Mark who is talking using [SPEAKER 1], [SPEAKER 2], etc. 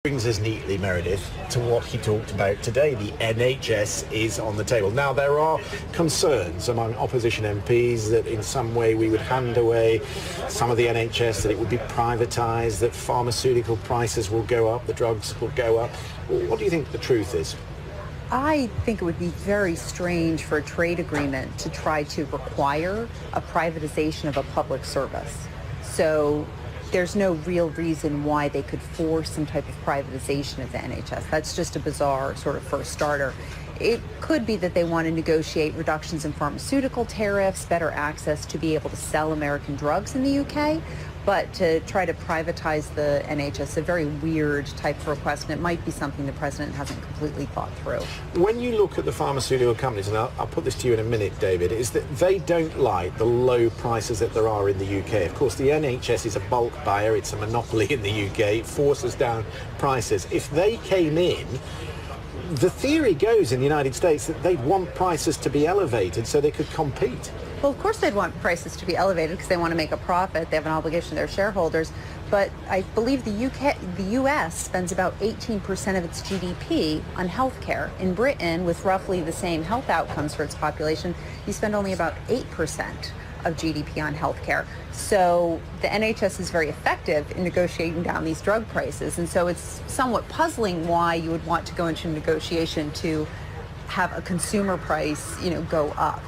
[SPEAKER 1] Brings us neatly, Meredith, to what he talked about today. The NHS is on the table. Now, there are concerns among opposition MPs that in some way we would hand away some of the NHS, that it would be privatised, that pharmaceutical prices will go up, the drugs will go up. What do you think the truth is?
[SPEAKER 2] I think it would be very strange for a trade agreement to try to require a privatization of a public service. So there's no real reason why they could force some type of privatization of the NHS. That's just a bizarre sort of first starter. It could be that they want to negotiate reductions in pharmaceutical tariffs, better access to be able to sell American drugs in the UK, but to try to privatize the NHS is a very weird type of request, and it might be something the president hasn't completely thought through.
[SPEAKER 1] When you look at the pharmaceutical companies, and I'll put this to you in a minute, David, is that they don't like the low prices that there are in the UK. Of course, the NHS is a bulk buyer, it's a monopoly in the UK, it forces down prices. If they came in, the theory goes in the United States that they'd want prices to be elevated so they could compete.
[SPEAKER 2] Well, of course they'd want prices to be elevated because they want to make a profit. They have an obligation to their shareholders. But I believe the US spends about 18% of its GDP on healthcare. In Britain, with roughly the same health outcomes for its population, you spend only about 8% of GDP on healthcare. So the NHS is very effective in negotiating down these drug prices. And so it's somewhat puzzling why you would want to go into negotiation to have a consumer price, go up.